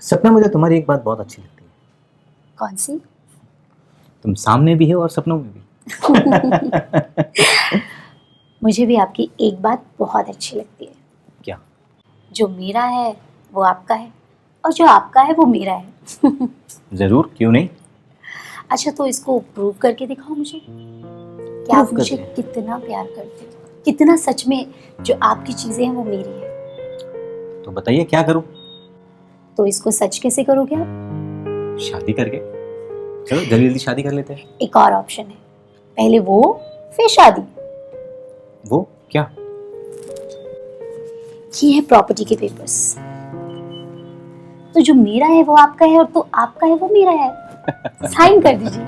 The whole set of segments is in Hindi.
सपना, मुझे तुम्हारी एक बात बहुत अच्छी लगती है। कौन सी? तुम सामने भी हो और सपनों में भी। मुझे भी आपकी एक बात बहुत अच्छी लगती है। क्या? जो मेरा है वो आपका है और जो आपका है वो मेरा है। जरूर, क्यों नहीं। अच्छा, तो इसको प्रूव करके दिखाओ मुझे कि Prove आप मुझे करके? कितना प्यार करते हो, कितना सच में जो आपकी चीजें हैं वो मेरी है। तो बताइए क्या करूं। तो इसको सच कैसे करोगे आप? शादी करके। चलो जल्दी जल्दी शादी कर लेते हैं। एक और ऑप्शन है, पहले वो फिर शादी। वो क्या? ये है प्रॉपर्टी के पेपर्स। तो जो मेरा है वो आपका है और तो आपका है वो मेरा है। साइन कर दीजिए।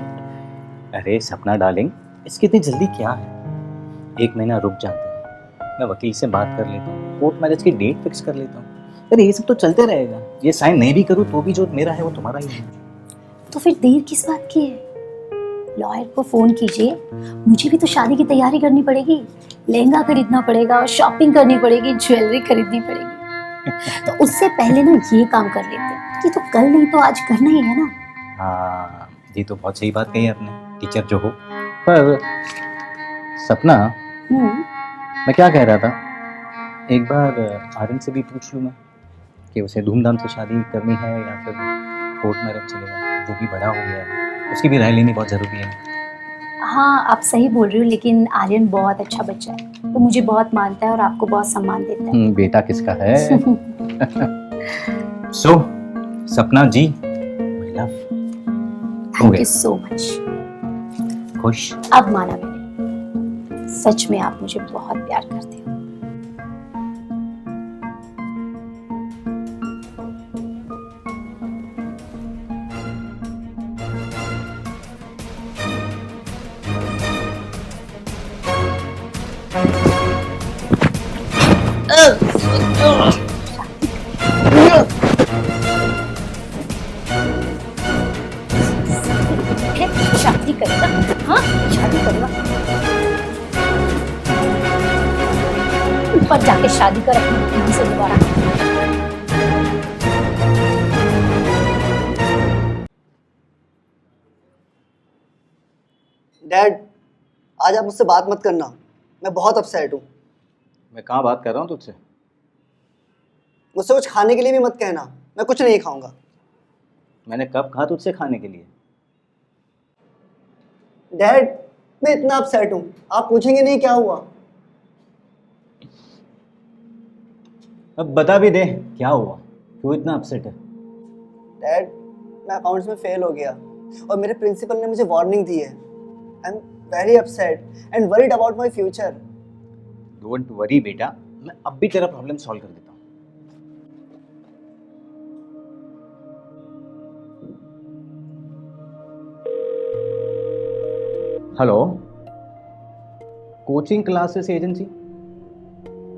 अरे सपना डार्लिंग, इसकी इतनी जल्दी क्या है। 1 महीना रुक जाते हैं, मैं वकील से बात कर लेता हूँ, कोर्ट मैरिज की डेट फिक्स कर लेता हूँ। अरे ये सब तो चलते रहेगा। ये साइन नहीं भी करूँ तो भी जो मेरा है वो तुम्हारा ही है। तो फिर देर किस बात की है? लॉयर को फोन कीजिए। मुझे भी तो शादी की तैयारी करनी पड़ेगी, लहंगा खरीदना पड़ेगा और शॉपिंग करनी पड़ेगी, ज्वेलरी खरीदनी पड़ेगी। तो उससे पहले ना ये काम कर लेते हैं कि तो कल नहीं तो आज करना ही है ना। हाँ, ये तो बहुत सही बात कही आपने, टीचर जो हो। पर सपना, मैं क्या कह रहा था, एक बार आर्यन से भी पूछ लूँ मैं कि उसे धूमधाम से शादी करनी है या फिर कोर्ट मैरिज चलेगा। वो भी बड़ा हो गया है, उसकी भी राय लेनी बहुत ज़रूरी है। हाँ, आप सही बोल रहे हो, लेकिन आर्यन बहुत अच्छा बच्चा है, वो मुझे बहुत मानता है और आपको बहुत सम्मान देता है। बेटा किसका है? So Sapna ji, my love, thank you so much. खुश? अब माना मैंने, सच में आप मुझे बहुत प्यार करते हो। शादी करेगा? हाँ, शादी करेगा। ऊपर जाके शादी कर अपनी बीवी से दोबारा। डैड, आज आप मुझसे बात मत करना, मैं बहुत अपसेट हूँ। मैं कहाँ बात कर रहा हूँ तुझसे? मुझसे कुछ खाने के लिए भी मत कहना, मैं कुछ नहीं खाऊंगा। मैंने कब कहा तुझसे खाने के लिए? डैड, मैं इतना अपसेट हूँ, आप पूछेंगे नहीं क्या हुआ? अब बता भी दे, क्या हुआ, क्यों इतना अपसेट है? डैड, मैं अकाउंट्स में फेल हो गया और मेरे प्रिंसिपल ने मुझे वार्निंग दी है। I am very upset and worried about my future. Don't worry बेटा, मैं अब भी तेरा प्रॉब्लम सॉल्व कर देता हूँ। Hello, coaching classes agency?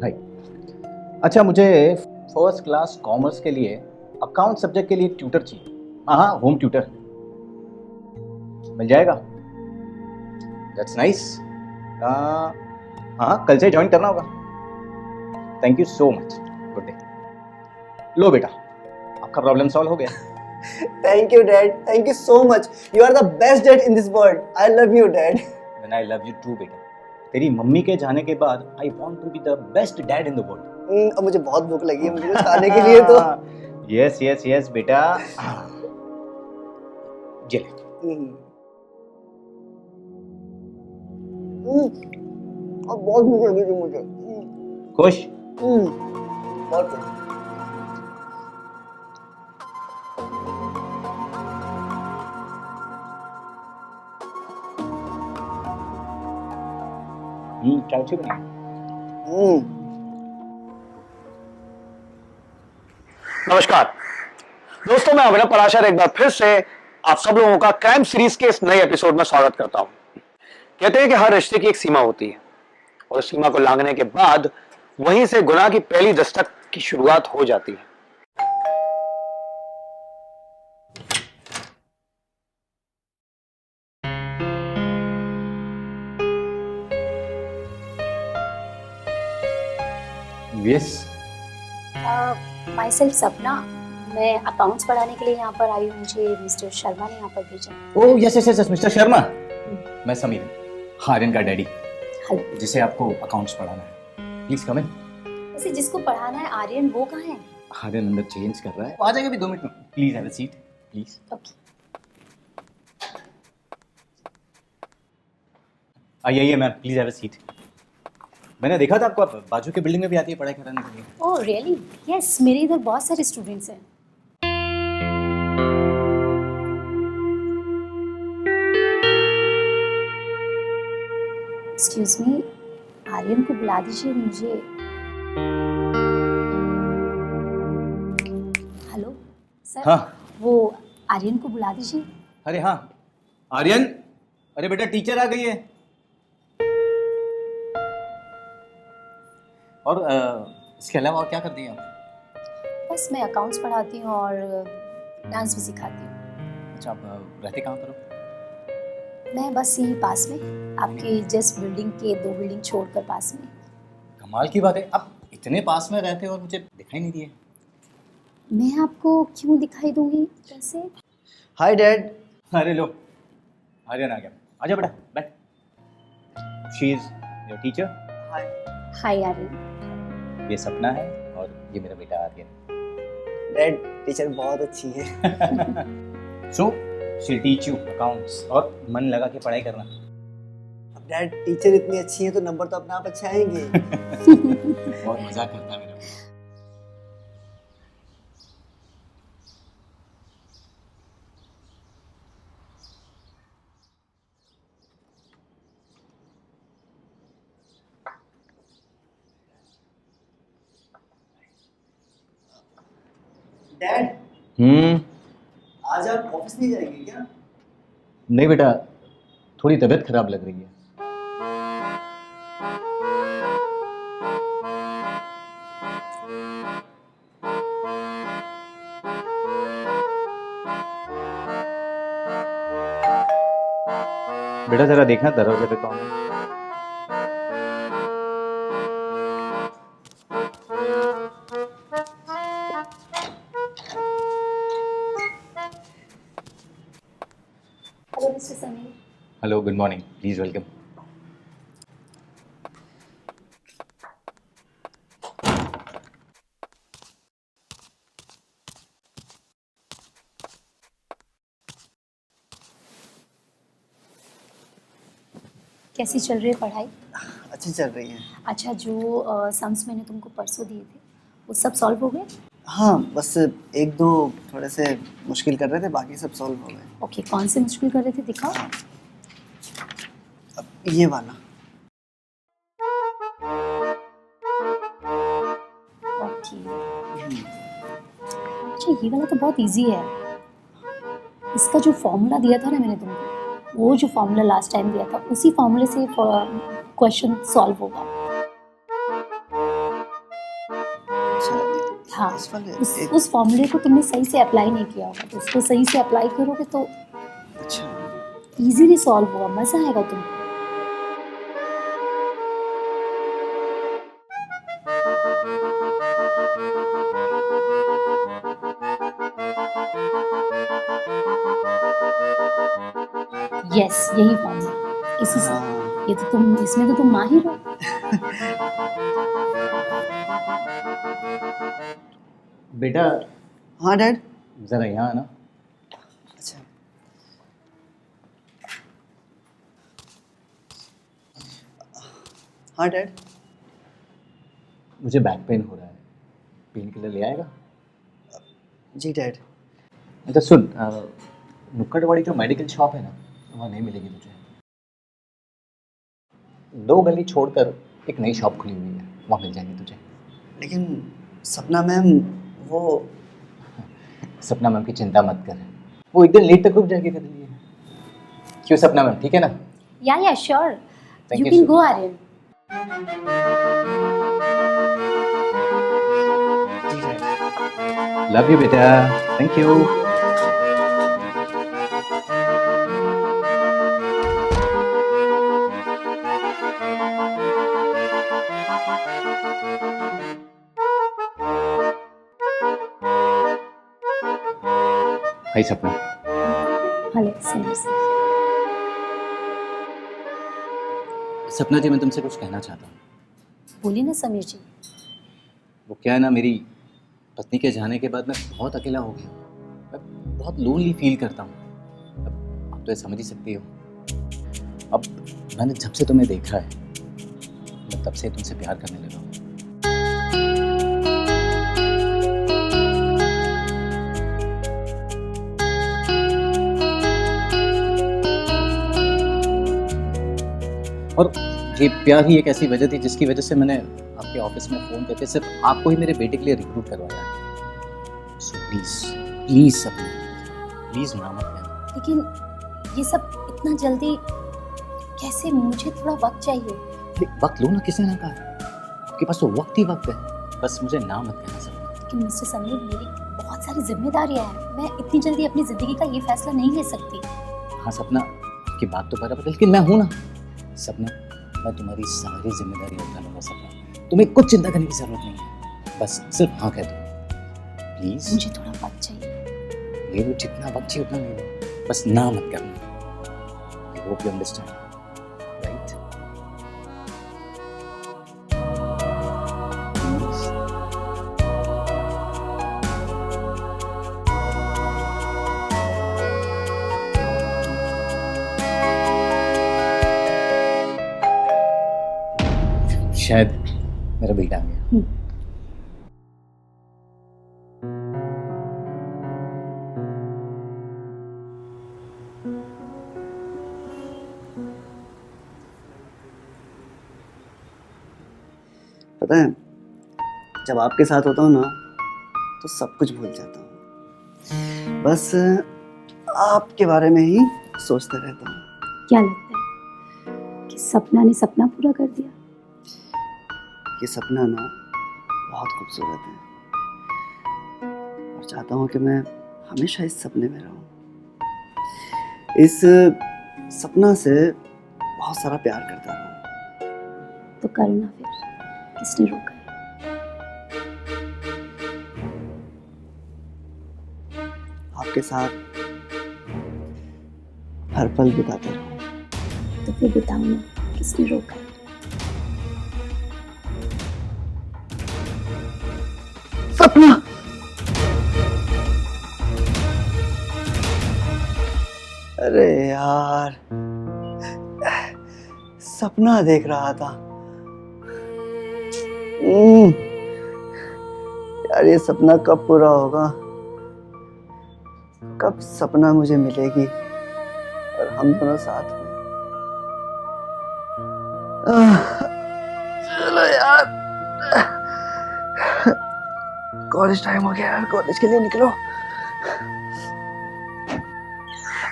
Hi. अच्छा, मुझे फर्स्ट क्लास कॉमर्स के लिए अकाउंट सब्जेक्ट के लिए ट्यूटर चाहिए। हाँ, होम ट्यूटर मिल जाएगा? That's nice. हाँ, कल से ज्वाइन करना होगा। Thank you so much, good day. लो बेटा, आपका प्रॉब्लम सॉल्व हो गया। Thank you dad, thank you so much. You are the best dad in this world. I love you dad. When I love you too बेटा। तेरी मम्मी के जाने के बाद I want to be the best dad in the world। अब मुझे बहुत भूख लगी है, मुझे कुछ खाने के लिए तो। यस यस यस बेटा, ये ले। अब बहुत भूख लगी थी मुझे। खुश? बहुत खुश। चाय अच्छी बनी? नमस्कार दोस्तों, मैं अभिनव पराशर एक बार फिर से आप सब लोगों का क्राइम सीरीज के इस नए एपिसोड में स्वागत करता हूं। कहते हैं कि हर रिश्ते की एक सीमा होती है और उस सीमा को लांघने के बाद वहीं से गुनाह की पहली दस्तक की शुरुआत हो जाती है। यस। माई सेल्फ सपना। मैं अकाउंट्स पढ़ाने के लिए यहाँ पर आई हूँ, मुझे मिस्टर शर्मा ने यहाँ पर भेजा। Oh yes yes yes mister Sharma, मैं समीर, आर्यन का डैडी, हेलो। जिसे आपको अकाउंट्स पढ़ाना है। प्लीज कम इन। वैसे जिसको पढ़ाना है आर्यन, वो कहाँ है? आर्यन अंदर चेंज कर रहा है, आ जाएगा अभी 2 मिनट में। Please have a seat please. Okay. आइए ma'am, please have a seat. मैंने देखा था आपको, आप बाजू के बिल्डिंग में भी आती है पढ़ाई कराने के लिए। Oh really? यस, मेरे इधर बहुत सारे स्टूडेंट्स हैं। एक्सक्यूज मी, आर्यन को बुला दीजिए मुझे। Hello sir. हाँ। वो आर्यन को बुला दीजिए। अरे हाँ आर्यन, अरे बेटा टीचर आ गई है। और इसके अलावा और क्या करती हैं आप? बस मैं अकाउंट्स पढ़ाती हूँ और डांस भी सिखाती हूँ। अच्छा, आप रहते कहाँ पर हो? मैं बस यहीं पास में, आपके जस्ट बिल्डिंग के 2 बिल्डिंग छोड़कर पास में। कमाल की बात है, आप इतने पास में रहते हो और मुझे दिखाई नहीं दिए। मैं आपको क्यों दिखाई दूंगी कैसे? Hi dad. अरे लो, आर्यन आ गया। आजा बेटा बैठ। She is your teacher. Hi. Hi Aryan. ये सपना है और ये मेरा बेटा आर्यन। डैड टीचर बहुत अच्छी है। So she teach you accounts, और मन लगा के पढ़ाई करना। अब डैड टीचर इतनी अच्छी है तो नंबर तो अपने आप अच्छे आएंगे। बहुत मजाक करता है मेरा बेटा। डैड आज आप ऑफिस नहीं जाएंगे क्या? नहीं बेटा, थोड़ी तबीयत खराब लग रही है। बेटा जरा देखना दरवाजे पे कौन है। Hello mister Sameer. Hello, good morning, please welcome. कैसी चल रही है पढ़ाई? अच्छी चल रही है। अच्छा, जो सम्स मैंने तुमको परसों दिए थे वो सब सॉल्व हो गए? हाँ बस 1-2 थोड़े से मुश्किल कर रहे थे, बाकी सब सॉल्व हो गए। ओके, कौन से मुश्किल कर रहे थे, दिखाओ। अब ये वाला। ओके। अच्छा, ये वाला तो बहुत इजी है। इसका जो फॉर्मूला दिया था ना मैंने तुमको, वो जो फॉर्मूला लास्ट टाइम दिया था, उसी फॉर्मूले से क्वेश्चन सॉल्व होगा। अच्छा हाँ, इस वाले उस फॉर्मूले को तुमने सही से अप्लाई नहीं किया होगा, तो उसको सही से अप्लाई करोगे तो अच्छा इजीली सॉल्व होगा, मज़ा आएगा तुमको। यस, यही फॉर्मूला, इसी से। हाँ। ये तो तुम, इसमें तो तुम माहिर हो। बेटा हाँ डैड। जरा यहाँ आना। अच्छा हाँ डैड। मुझे बैक पेन हो रहा है, पेन किलर ले आएगा? जी डैड। अच्छा सुन, नुक्कड़ वाली जो मेडिकल शॉप है ना, वहाँ नहीं मिलेगी तुझे। 2 गली छोड़कर एक नई शॉप खुली हुई है, वहाँ मिल जाएंगी तुझे। लेकिन सपना मैम वो सपना मैम की चिंता मत कर, वो एक दिन लेट तक रुक जाएगी तेरे लिए। क्यों सपना मैम, ठीक है ना? या sure, Thank you you can so go Aryan. जी डैड। लव यू बेटा, thank you. Hi Sapna. Hello Sameer sir. Sapna ji, मैं तुमसे कुछ कहना चाहता हूँ। बोलिए ना समीर जी। वो क्या है ना, मेरी पत्नी के जाने के बाद मैं बहुत अकेला हो गया। मैं बहुत लोनली फील करता हूँ। अब आप तो ये समझ ही सकती हो। अब मैंने जब से तुम्हें देखा है, मैं तब से तुमसे प्यार करने लगा हूँ। और ये प्यार ही एक ऐसी वजह थी जिसकी वजह से मैंने आपके ऑफिस में फ़ोन करके सिर्फ आपको ही मेरे बेटे के लिए रिक्रूट करवाया। सो प्लीज़ प्लीज़ सपना, प्लीज़ ना मत कहना। लेकिन ये सब इतना जल्दी कैसे? मुझे थोड़ा वक्त चाहिए। अरे वक्त लो ना, किसने ना कहा? आपके पास तो वक्त ही वक्त है। बस मुझे ना मत कहना सपना। लेकिन मिस्टर समीर, मेरी बहुत सारी जिम्मेदारियां हैं। मैं इतनी जल्दी अपनी जिंदगी का ये फैसला नहीं ले सकती। हाँ सपना, आपकी बात तो बराबर है, लेकिन मैं हूँ ना। सपना, मैं तुम्हारी सारी जिम्मेदारी उठा लूँगा सपना। तुम्हें कुछ चिंता करने की ज़रूरत नहीं है। बस सिर्फ हाँ कह दो प्लीज़। मुझे थोड़ा वक्त चाहिए। ले लो, जितना वक्त चाहिए उतना ले लो, बस ना मत करना। I hope you understand, right? Please. शायद मेरा बेटा आ गया। पता है, जब आपके साथ होता हूँ ना तो सब कुछ भूल जाता हूँ। बस आपके बारे में ही सोचते रहता हूँ। क्या लगता है कि सपना ने सपना पूरा कर दिया? ये सपना ना बहुत खूबसूरत है और चाहता हूँ कि मैं हमेशा इस सपने में रहूँ। इस सपना से बहुत सारा प्यार करता रहूँ। तो करना फिर, किसने रोका है? आपके साथ हर पल बिताते रहूँ। तो फिर बताओ ना, किसने रोका है? सपना, अरे यार, सपना देख रहा था। यार ये सपना कब पूरा होगा? कब सपना मुझे मिलेगी और हम दोनों साथ में? चलो यार, कॉलेज टाइम हो गया यार, कॉलेज के लिए निकलो।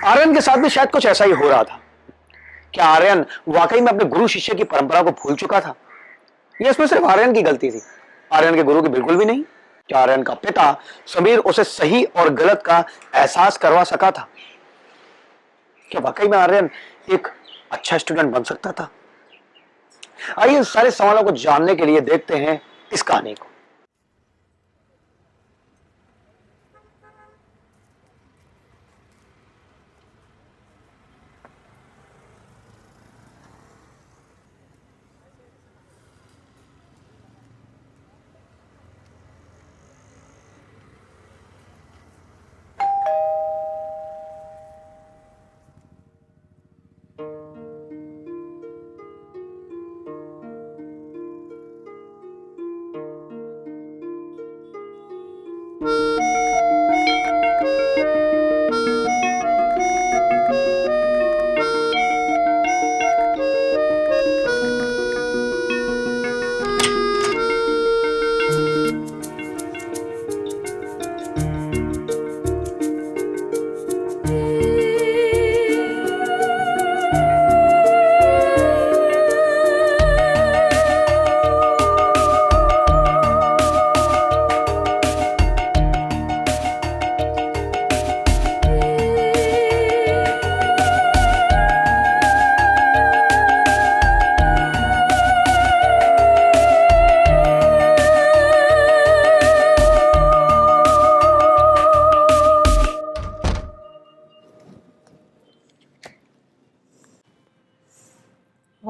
आर्यन के साथ भी शायद कुछ ऐसा ही हो रहा था। क्या आर्यन वाकई में अपने गुरु शिष्य की परंपरा को भूल चुका था? ये इसमें सिर्फ आर्यन की गलती थी, आर्यन के गुरु की बिल्कुल भी नहीं। क्या आर्यन का पिता समीर उसे सही और गलत का एहसास करवा सका था? क्या वाकई में आर्यन एक अच्छा स्टूडेंट बन सकता था? आइए इस सारे सवालों को जानने के लिए देखते हैं इस कहानी को।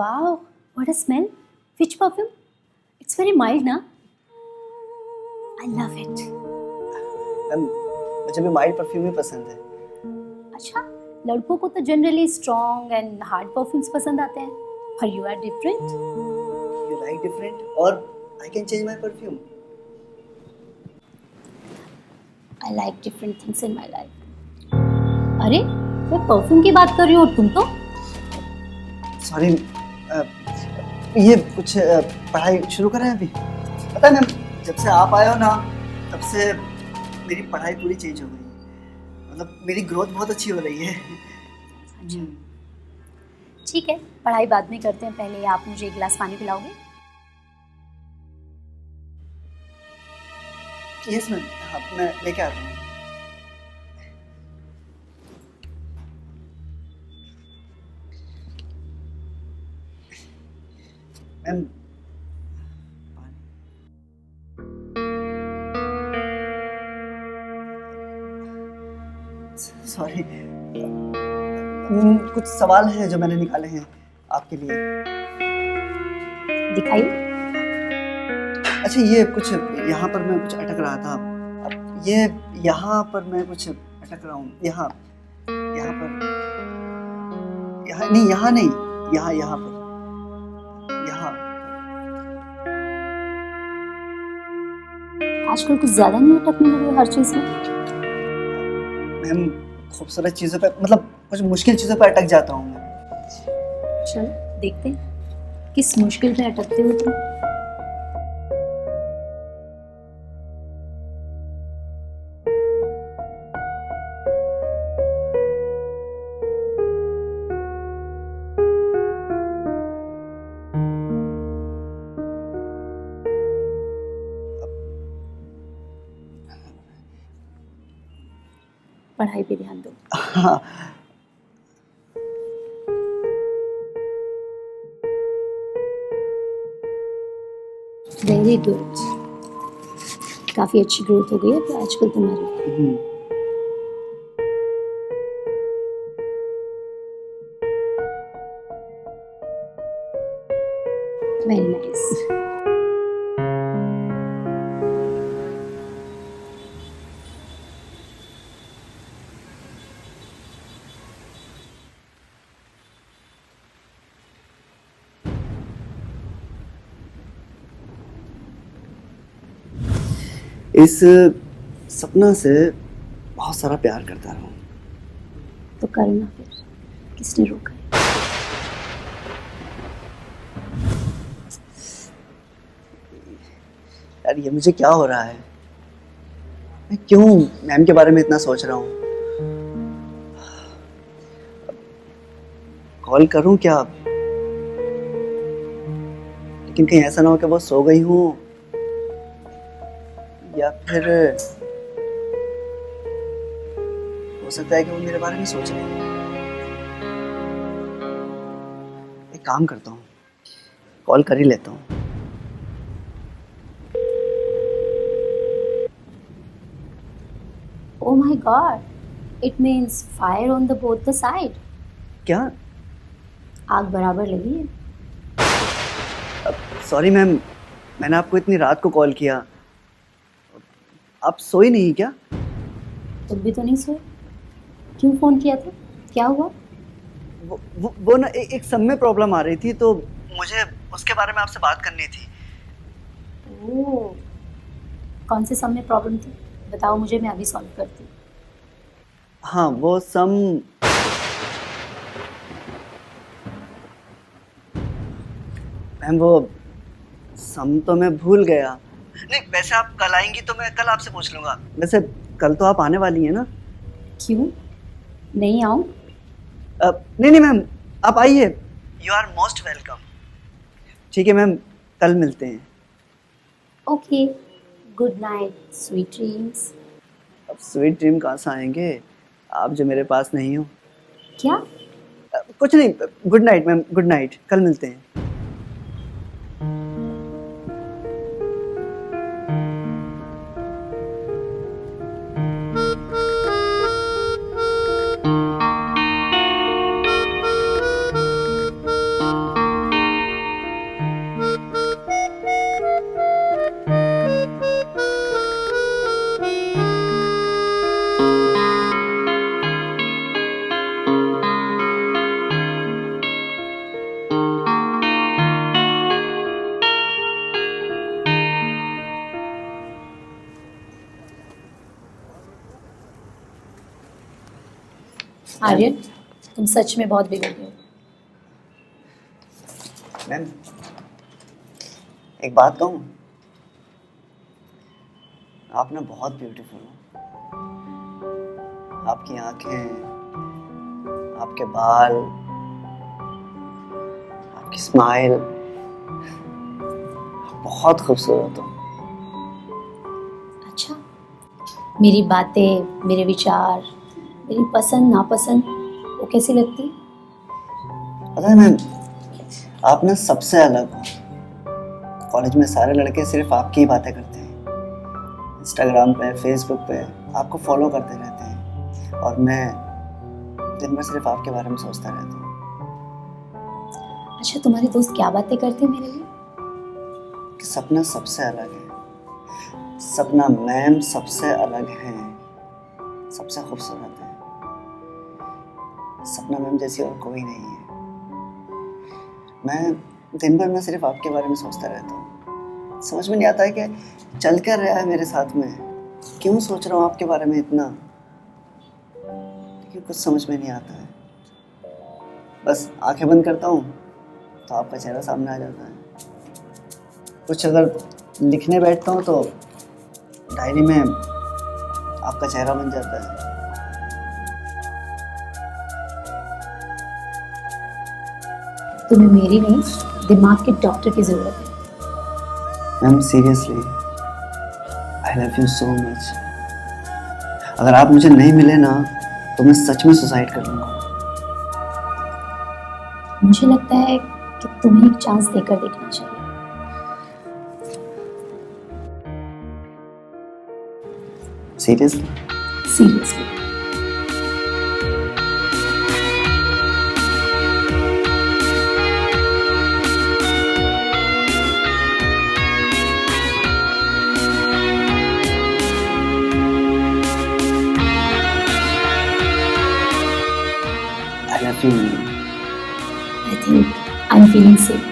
Wow, what a smell. Which perfume? It's very mild, na? I love it. Ma'am मुझे भी माइल्ड परफ्यूम ही पसंद है। अच्छा, लड़कों को तो generally strong and hard perfumes पसंद आते हैं, पर you are different. You like different और I can change my perfume. I like different things in my life. अरे, मैं परफ्यूम की बात कर रही हूँ और तुम तो सॉरी, ये कुछ पढ़ाई शुरू करें अभी। पता है मैम, जब से आप आए हो ना तब से मेरी पढ़ाई पूरी चेंज हो गई है। मतलब मेरी ग्रोथ बहुत अच्छी हो रही है। ठीक है, पढ़ाई बाद में करते हैं, पहले आप मुझे एक गिलास पानी पिलाओगे? यस मैम, हाँ मैं लेके आता हूँ। मैम सॉरी, कुछ सवाल हैं जो मैंने निकाले हैं आपके लिए। दिखाइए। अच्छा, ये कुछ यहाँ पर मैं कुछ अटक रहा था। ये यहाँ पर मैं कुछ अटक रहा हूँ। यहाँ यहाँ पर, यहाँ नहीं, यहाँ नहीं, यहाँ यहाँ पर, यहाँ। आजकल कुछ ज्यादा नहीं अटकने लगे हर चीज में। मैम खूबसूरत चीज़ों पे, मतलब कुछ मुश्किल चीज़ों पे अटक जाता हूँ मैं। चलो देखते हैं किस मुश्किल पे अटकते हो तुम। पढ़ाई पे ध्यान दो। हाँ, वेरी गुड, काफी अच्छी ग्रोथ हो गई है तो आजकल तुम्हारी। Very nice. इस सपना से बहुत सारा प्यार करता रहा हूँ। तो करना फिर, किसने रोका है? यार ये मुझे क्या हो रहा है? मैं क्यों मैम के बारे में इतना सोच रहा हूँ? कॉल करूँ क्या? लेकिन कहीं ऐसा ना हो कि वो सो गई हूँ, या फिर हो सकता है कि वो मेरे बारे में सोच रही है। एक काम करता हूँ, कॉल कर ही लेता हूँ। Oh my God, it means fire on the both the side. क्या? आग बराबर लगी है। सॉरी मैम, मैंने आपको इतनी रात को कॉल किया। आप सोई नहीं क्या? तुम भी तो नहीं सोए, क्यों फोन किया था? क्या हुआ? वो ना एक सब में प्रॉब्लम आ रही थी, तो मुझे उसके बारे में आपसे बात करनी थी। ओह, कौन से सम में प्रॉब्लम थी? बताओ मुझे, मैं अभी सॉल्व करती हूँ। हाँ, वो सम मैम, वो सम तो मैं भूल गया। नहीं, वैसे आप कल आएंगी तो मैं कल आपसे पूछ लूंगा। वैसे कल तो आप आने वाली हैं ना? क्यों नहीं आऊं? नहीं नहीं मैम, आप आइए। You are most welcome. ठीक है मैम, कल मिलते हैं। Okay, good night, sweet dreams. अब स्वीट ड्रीम कहाँ से आएंगे, आप जो मेरे पास नहीं हो। क्या? कुछ नहीं, good night ma'am, good night, कल मिलते हैं। आर्यन, तुम सच में बहुत बिगड़ गए हो। मैम, एक बात कहूँ, आप ना बहुत ब्यूटीफुल हो। आपकी आंखें, आपके बाल, आपकी स्माइल, बहुत खूबसूरत हो। अच्छा, मेरी बातें, मेरे विचार, मेरी पसंद नापसंद वो कैसी लगती है? पता है मैम, आप ना सबसे अलग हो। कॉलेज में सारे लड़के सिर्फ आपकी ही बातें करते हैं, इंस्टाग्राम पे, फेसबुक पे आपको फॉलो करते रहते हैं, और मैं दिन भर सिर्फ आपके बारे में सोचता रहता हूँ। अच्छा, तुम्हारे दोस्त क्या बातें करते हैं मेरे लिए? कि सपना सबसे अलग है, सपना मैम सबसे अलग है, सबसे खूबसूरत है। सपना मैम जैसी और कोई नहीं है। मैं दिन भर में सिर्फ आपके बारे में सोचता रहता हूँ। समझ में नहीं आता है कि चल कर रहा है मेरे साथ में, क्यों सोच रहा हूँ आपके बारे में इतना, क्यों कुछ समझ में नहीं आता है। बस आंखें बंद करता हूँ तो आपका चेहरा सामने आ जाता है। कुछ अगर लिखने बैठता हूँ तो डायरी में आपका चेहरा बन जाता है। तुम्हें मेरी नहीं, दिमाग के डॉक्टर की जरूरत है। Ma'am seriously, I love you so much. अगर आप मुझे नहीं मिले ना तो मैं सच में सुसाइड कर लूँगा। मुझे लगता है कि तुम्हें एक चांस देकर देखना चाहिए। Seriously? Seriously. I love you. I think I'm feeling sick.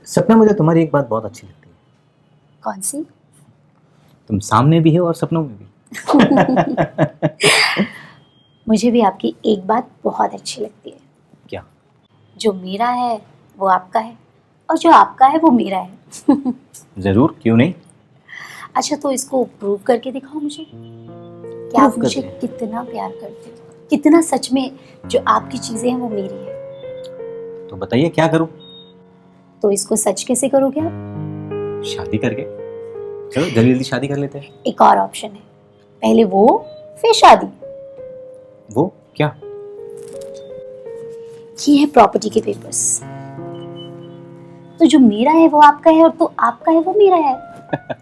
सपना, मुझे तुम्हारी एक बात बहुत अच्छी लगती है। कौन सी? तुम सामने भी हो और सपनों में भी। मुझे भी आपकी एक बात बहुत अच्छी लगती है। क्या? जो मेरा है वो आपका है, और जो आपका है वो मेरा है। जरूर, क्यों नहीं। अच्छा, तो इसको प्रूव करके दिखाओ मुझे कि आप Prove मुझे करके? कितना प्यार करते हो, कितना सच में जो आपकी चीजें हैं वो मेरी है। तो बताइए क्या करूं? तो इसको सच कैसे करोगे आप? शादी करके। चलो जल्दी जल्दी शादी कर लेते हैं। एक और ऑप्शन है, पहले वो फिर शादी। वो क्या? ये है प्रॉपर्टी के पेपर्स। तो जो मेरा है वो आपका है, और तो आपका है वो मेरा है।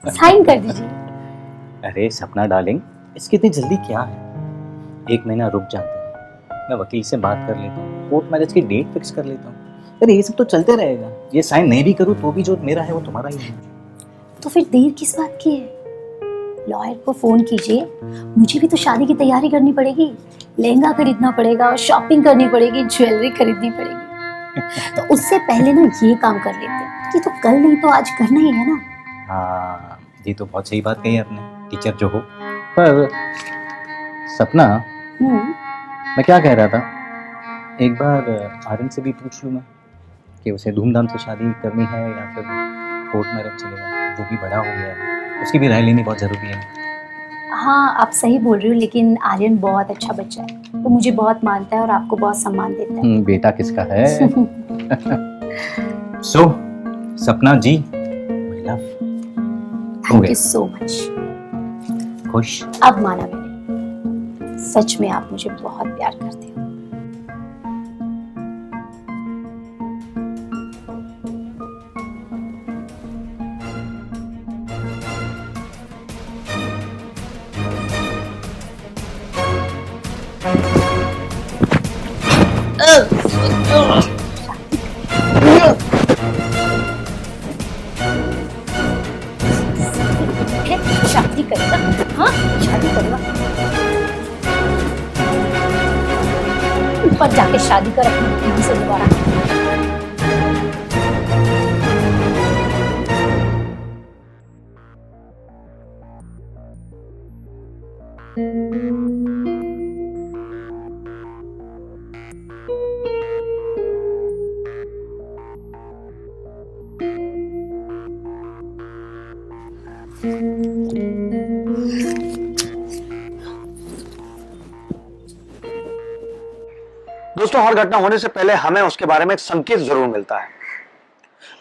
साइन कर दीजिए। अरे सपना डार्लिंग, इसकी इतनी जल्दी क्या है? 1 महीना रुक जाते हैं, मैं वकील से बात कर लेता हूँ, कोर्ट मैरिज की डेट फिक्स कर लेता हूँ। अरे ये सब तो चलते रहेगा। ये साइन नहीं भी करूँ तो भी जो मेरा है वो तुम्हारा ही है। तो फिर देर किस बात की है? लॉयर को फोन कीजिए, मुझे भी तो शादी की तैयारी करनी पड़ेगी, लहंगा खरीदना पड़ेगा, शॉपिंग करनी पड़ेगी, ज्वेलरी खरीदनी पड़ेगी। तो उससे पहले ना ये काम कर लेते हैं, कि तो कल नहीं तो आज करना ही है ना। हाँ, ये तो बहुत सही बात कही आपने, टीचर जो हो। पर सपना, मैं क्या कह रहा था, एक बार आर्यन से भी पूछ लूँ मैं कि उसे धूमधाम से शादी करनी है या फिर कोर्ट मैरिज चलेगा। वो भी बड़ा हो गया है, उसकी भी राय लेनी बहुत ज़रूरी है। हाँ, आप सही बोल रहे हो, लेकिन आर्यन बहुत अच्छा बच्चा है, वो मुझे बहुत मानता है और आपको बहुत सम्मान देता है। बेटा किसका है? So Sapna ji, my love, thank you so much. खुश? अब माना मैंने, सच में आप मुझे बहुत प्यार करते हो। जाके शादी कर अपनी बीवी से दोबारा। दोस्तों, हर घटना होने से पहले हमें उसके बारे में एक संकेत जरूर मिलता है।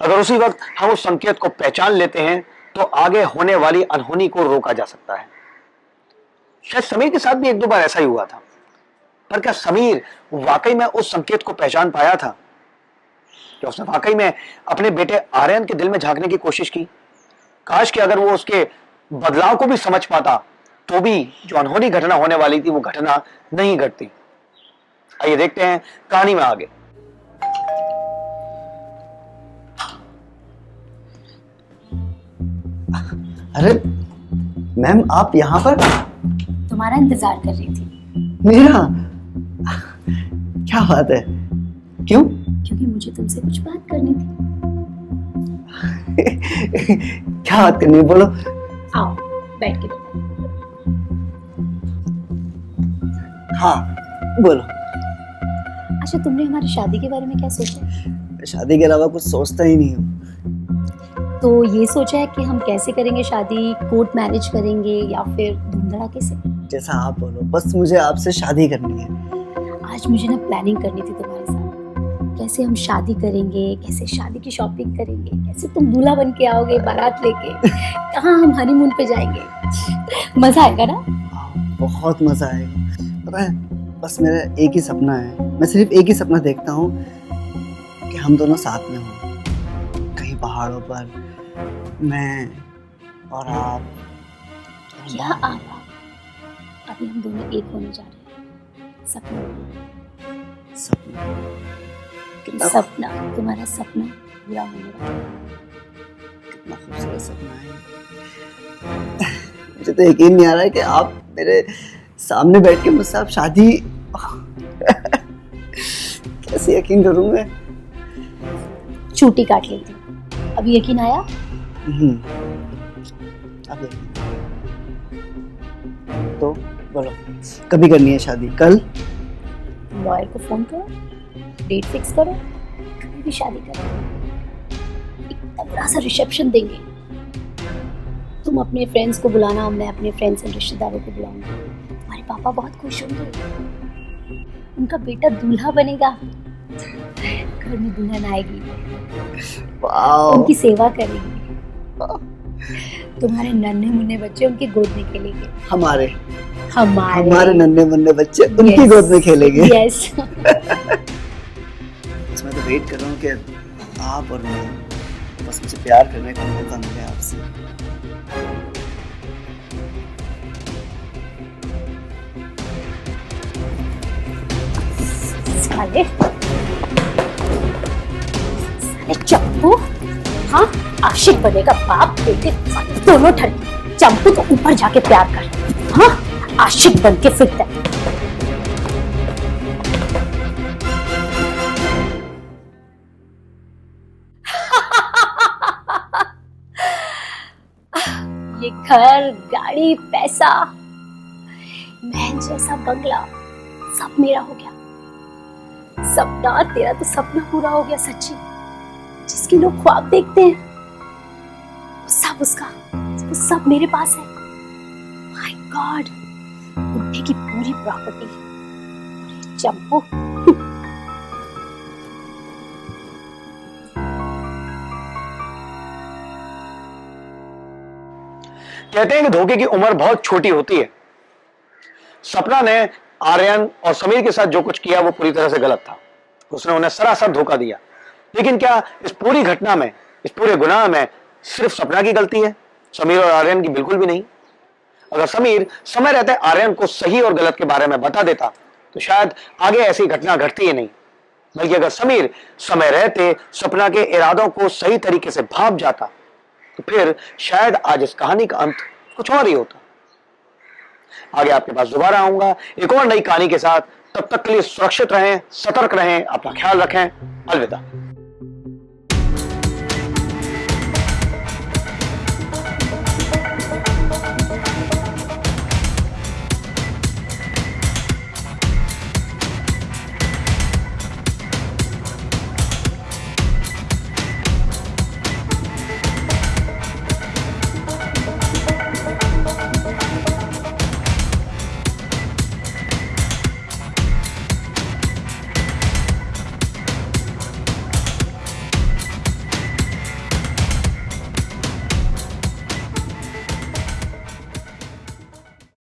अगर उसी वक्त हम उस संकेत को पहचान लेते हैं तो आगे होने वाली अनहोनी को रोका जा सकता है। शायद समीर के साथ भी एक दो बार ऐसा ही हुआ था, पर क्या समीर वाकई में उस संकेत को पहचान पाया था? क्या उसने वाकई में अपने बेटे आर्यन के दिल में झांकने की कोशिश की? काश कि अगर वो उसके बदलाव को भी समझ पाता तो भी जो अनहोनी घटना होने वाली थी वो घटना नहीं घटती। आइए देखते हैं कहानी में आगे। अरे मैम, आप यहाँ पर? तुम्हारा इंतजार कर रही थी। मेरा? क्या बात है, क्यों? क्योंकि मुझे तुमसे कुछ बात करनी थी। क्या बात करनी है, बोलो। आओ बैठ के बताओ। हाँ बोलो। अच्छा, तुमने हमारी शादी के बारे में क्या सोचा? शादी के अलावा कुछ सोचता ही नहीं हूँ। तो ये सोचा है कि हम कैसे करेंगे शादी, कोर्ट मैरिज करेंगे या फिर धूम धड़ाके से? जैसा आप बोलो, बस मुझे आपसे शादी करनी है। आज मुझे ना प्लानिंग करनी थी तुम्हारे साथ। कैसे हम शादी करेंगे, कैसे शादी की शॉपिंग करेंगे, कैसे तुम दूल्हा बन के आओगे बारात लेके, कहाँ हम हनीमून पे जाएंगे। मजा आएगा ना? बहुत मजा आएगा। पता है, बस मेरा एक ही सपना है, मैं सिर्फ एक ही सपना देखता हूँ कि हम दोनों साथ में हों, कहीं पहाड़ों पर, मैं और आप। क्या आप? अभी हम दोनों एक होने जा रहे हैं। सपना सपना तुम्हारा सपना पूरा होने वाला है। कितना खूबसूरत सपना है। मुझे तो यकीन नहीं आ रहा है कि आप मेरे सामने बैठ के मुझसे आप शादी कैसे यकीन करूं मैं? चूटी काट लेती हूँ। अभी यकीन आया? अब तो बोलो, कभी करनी है शादी? कल? लॉयर को फोन करो, डेट फिक्स करो, कभी भी शादी करो। एक तगड़ा सा रिसेप्शन देंगे। तुम अपने फ्रेंड्स को बुलाना, मैं अपने फ्रेंड्स और रिश्तेदारों को बुलाऊंगा। हमारे पापा बहुत खुश होंगे, उनका बेटा दूल्हा बनेगा, घर में दुल्हन आएगी, उनकी सेवा करेगी। तुम्हारे नन्हे मुन्ने बच्चे उनकी गोद में खेलेंगे। हमारे नन्हे मुन्ने बच्चे उनकी गोद में खेलेंगे। यस। बस मैं तो वेट कर रहा हूँ कि आप और मैं, बस मुझे प्यार करने का मौका मिले आपसे। साले चंपू, हाँ, आशिक बनेगा बाप बेटे दोनों ठंडे। चंपू तो ऊपर जाके प्यार कर, हाँ, आशिक बन के फिरता है। ये घर, गाड़ी, पैसा, महल जैसा बंगला सब मेरा हो गया। सपना तेरा तो सपना पूरा हो गया सच्ची। जिसके लोग ख्वाब देखते हैं सब उसका, वो सब मेरे पास है। माय गॉड, बुढ़े की पूरी प्रॉपर्टी। चंपू, कहते हैं कि धोखे की उम्र बहुत छोटी होती है। सपना ने आर्यन और समीर के साथ जो कुछ किया वो पूरी तरह से गलत था। उसने उन्हें सरासर धोखा दिया। लेकिन क्या इस पूरी घटना में, इस पूरे गुनाह में सिर्फ सपना की गलती है? समीर और आर्यन की बिल्कुल भी नहीं। अगर समीर समय रहते आर्यन को सही और गलत के बारे में बता देता तो शायद आगे ऐसी घटना घटती ही नहीं। बल्कि अगर समीर समय रहते सपना के इरादों को सही तरीके से भांप जाता तो फिर शायद आज इस कहानी का अंत कुछ और ही होता। आगे आपके पास दोबारा आऊंगा एक और नई कहानी के साथ। तब तक के लिए सुरक्षित रहें, सतर्क रहें, अपना ख्याल रखें। अलविदा।